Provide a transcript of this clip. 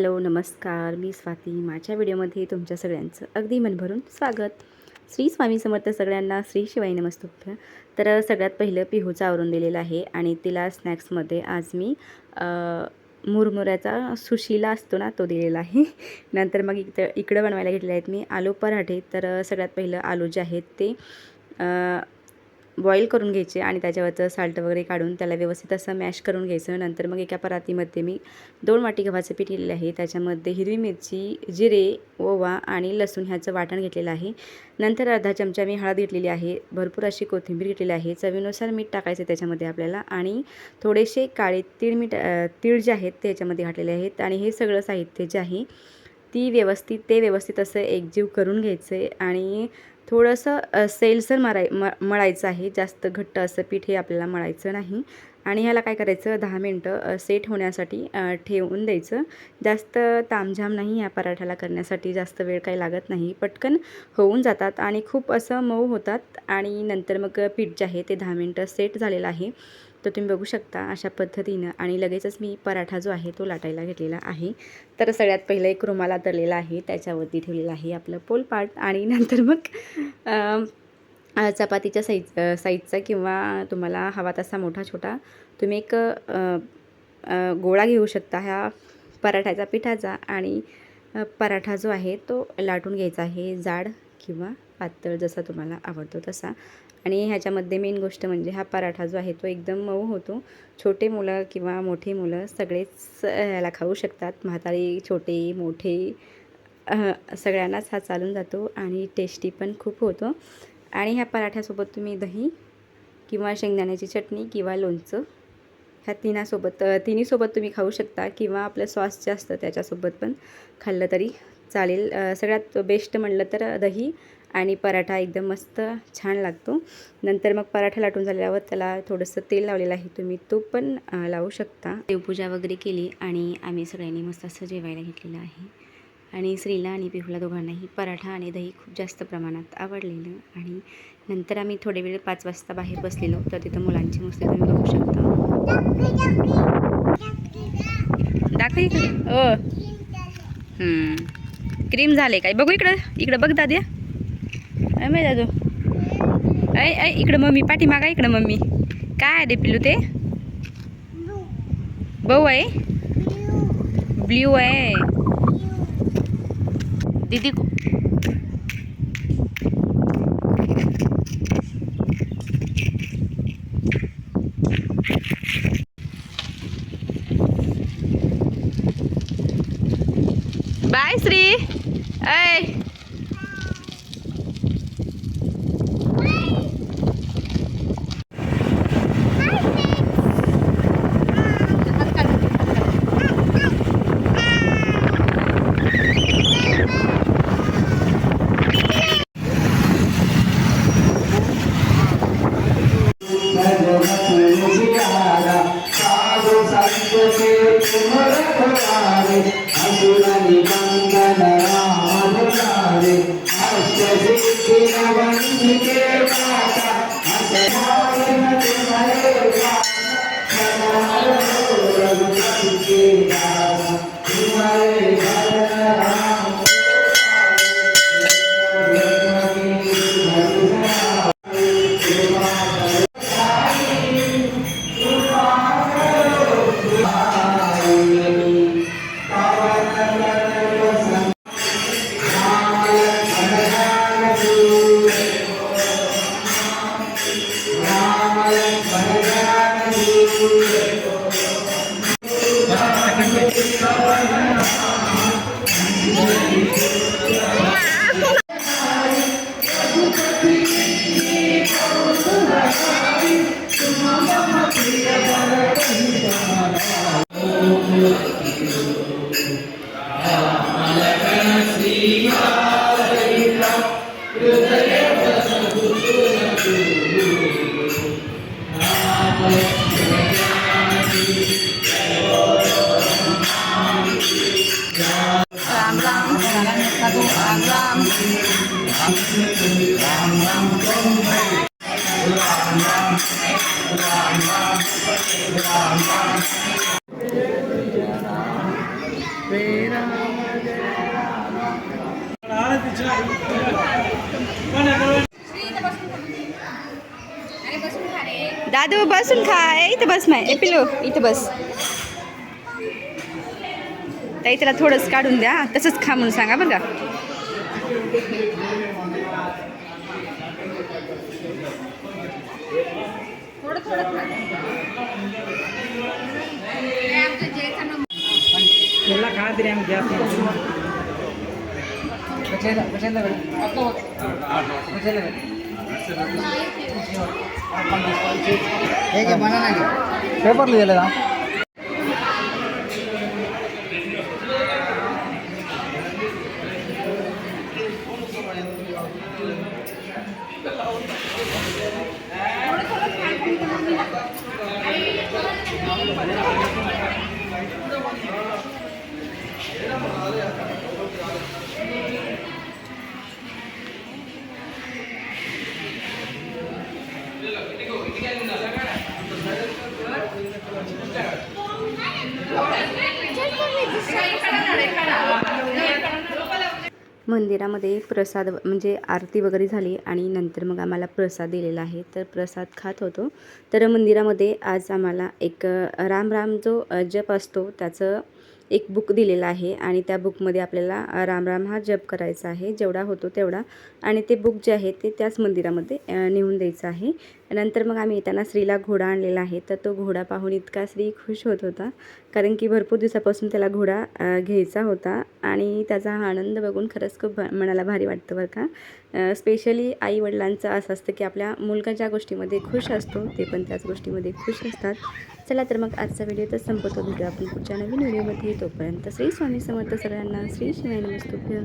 Hello नमस्कार, मी स्वाती. माझ्या व्हिडिओमध्ये तुमच्या सगळ्यांचं अगदी मनभरून स्वागत. श्री स्वामी समर्थ सगळ्यांना. श्री शिवाय नमस्तुभ्य. तर सगळ्यात पहिलं पिहूचं आवरून दिलेलं आहे आणि तिला स्नॅक्समध्ये आज मी मुरमुऱ्याचा सुशिला असतो ना, तो दिलेला आहे. नंतर मग इकडं बनवायला घेतलेले आहेत मी आलू पराठे. तर सगळ्यात पहिलं आलू जे आहेत ते बॉईल करून घ्यायचे आणि त्याच्यावरचं साल्ट वगैरे काढून त्याला व्यवस्थित असं मॅश करून घ्यायचं. नंतर मग एका परातीमध्ये मी 2 वाटी गव्हाचं पीठ घेतलेलं आहे. त्याच्यामध्ये हिरवी मिरची, जिरे, ओवा आणि लसूण ह्याचं वाटण घेतलेलं आहे. नंतर अर्धा चमचा मी हळद घेतलेली आहे. भरपूर अशी कोथिंबीर घेतलेली आहे. चवीनुसार मीठ टाकायचं त्याच्यामध्ये आपल्याला आणि थोडेसे काळे तीळ जे आहेत ते याच्यामध्ये घातलेले आहेत. आणि हे सगळं साहित्य जे आहे ते व्यवस्थित असं एकजीव करून घ्यायचं आहे आणि थोडंसं सैलसर मळायचं आहे. जास्त घट्ट असं पीठ हे आपल्याला मळायचं नाही. आणि ह्याला काय करायचं, 10 मिनटं सेट होण्यासाठी ठेवून द्यायचं. जास्त तामझाम नाही या पराठ्याला करण्यासाठी, जास्त वेळ काही लागत नाही, पटकन होऊन जातात आणि खूप असं मऊ होतात. आणि नंतर मग पीठ जे आहे ते 10 मिनटं सेट झालेलं आहे. तर तुम्ही बघू शकता अशा पद्धतीनं. आणि लगेचच मी पराठा जो आहे तो लाटायला घेतलेला आहे. तर सगळ्यात पहिलं एक रुमाल आतरलेला आहे, त्याच्यावरती ठेवलेलं आहे आपलं पोलपाट. आणि नंतर मग चपातीच्या साईजचा किंवा तुम्हाला हवा तसा मोठा छोटा तुम्ही एक गोळा घेऊ शकता ह्या पराठ्याच्या पिठाचा. आणि पराठा जो आहे तो लाटून घ्यायचा आहे, जाड किंवा पातळ जसा तुम्हाला आवडतो तसा. आणि ह्याच्यामध्ये मेन गोष्ट म्हणजे हा पराठा जो आहे तो एकदम मऊ होतो. छोटे मुलं किंवा मोठे मुलं सगळेच ह्याला खाऊ शकतात. म्हातारे, छोटे, मोठे सगळ्यांनाच हा चालून जातो आणि टेस्टी पण खूप होतो. आणि ह्या पराठ्यासोबत तुम्ही दही किंवा शेंगदाण्याची चटणी किंवा लोणचं ह्या तिन्हीसोबत तुम्ही खाऊ शकता किंवा आपलं सॉस जे असतं त्याच्यासोबत पण खाल्लं तरी चालेल. सगळ्यात बेस्ट म्हणलं तर दही आणि पराठा एकदम मस्त छान लागतो. नंतर मग पराठा लाटून झाल्यावर त्याला थोडंसं तेल लावलेलं आहे, तुम्ही तूप पण लावू शकता. देवपूजा वगैरे केली आणि आम्ही सगळ्यांनी मस्त असं जेवायला घेतलेलं आहे. आणि श्रीला आणि पिहूला दोघांनाही पराठा आणि दही खूप जास्त प्रमाणात आवडलेलं. आणि नंतर आम्ही थोडे वेळ 5 वाजता बाहेर बसलेलो, तर तिथं मुलांची मस्ती तुम्ही बघू शकता. दाखव इकडं. क्रीम झाले काय बघू. इकडं बघ दाद्या. माय दादू ऐ इकडं मम्मी पाठीमागा. इकडं मम्मी काय रे पिलू ते भाऊ आहे, ब्ल्यू आहे दीदी. बाय श्री. ऐ दादू बसून खा. इथं बस माय पिलो इथं बस. ताई त्याला थोडंच काढून द्या, तसंच खा म्हणून सांगा बरं का. पेपर लिहिलेला का? मंदिरामध्ये प्रसाद म्हणजे आरती वगैरे झाली आणि नंतर मग आम्हाला प्रसाद दिलेला आहे. तर प्रसाद खात होतो. तर मंदिरामध्ये आज आम्हाला एक राम राम जो जप असतो त्याचं एक बुक दिलेलं आहे आणि त्या बुकमध्ये आपल्याला राम राम हा जप करायचा आहे जेवढा होतो तेवढा. आणि ते बुक जे आहे ते त्याच मंदिरामध्ये नेऊन द्यायचं आहे. नंतर मग आम्ही येताना श्रीला घोडा आणलेला आहे. तर तो घोडा पाहून इतका श्री खुश होत होता, कारण की भरपूर दिवसापासून त्याला घोडा घ्यायचा होता आणि त्याचा हा आनंद बघून खरंच खूप मनाला भारी वाटतं बरं का. स्पेशली आईवडिलांचं असं असतं की आपल्या मुलगा ज्या गोष्टीमध्ये खुश असतो ते पण त्याच गोष्टीमध्ये खुश असतात. चला तर मग आजचा व्हिडिओ तर संपवतो. भेटू आपण पुढच्या नवीन व्हिडिओमध्ये. तोपर्यंत श्री स्वामी समर्थ सगळ्यांना. श्री शिवाय नमस्तुभ्यं.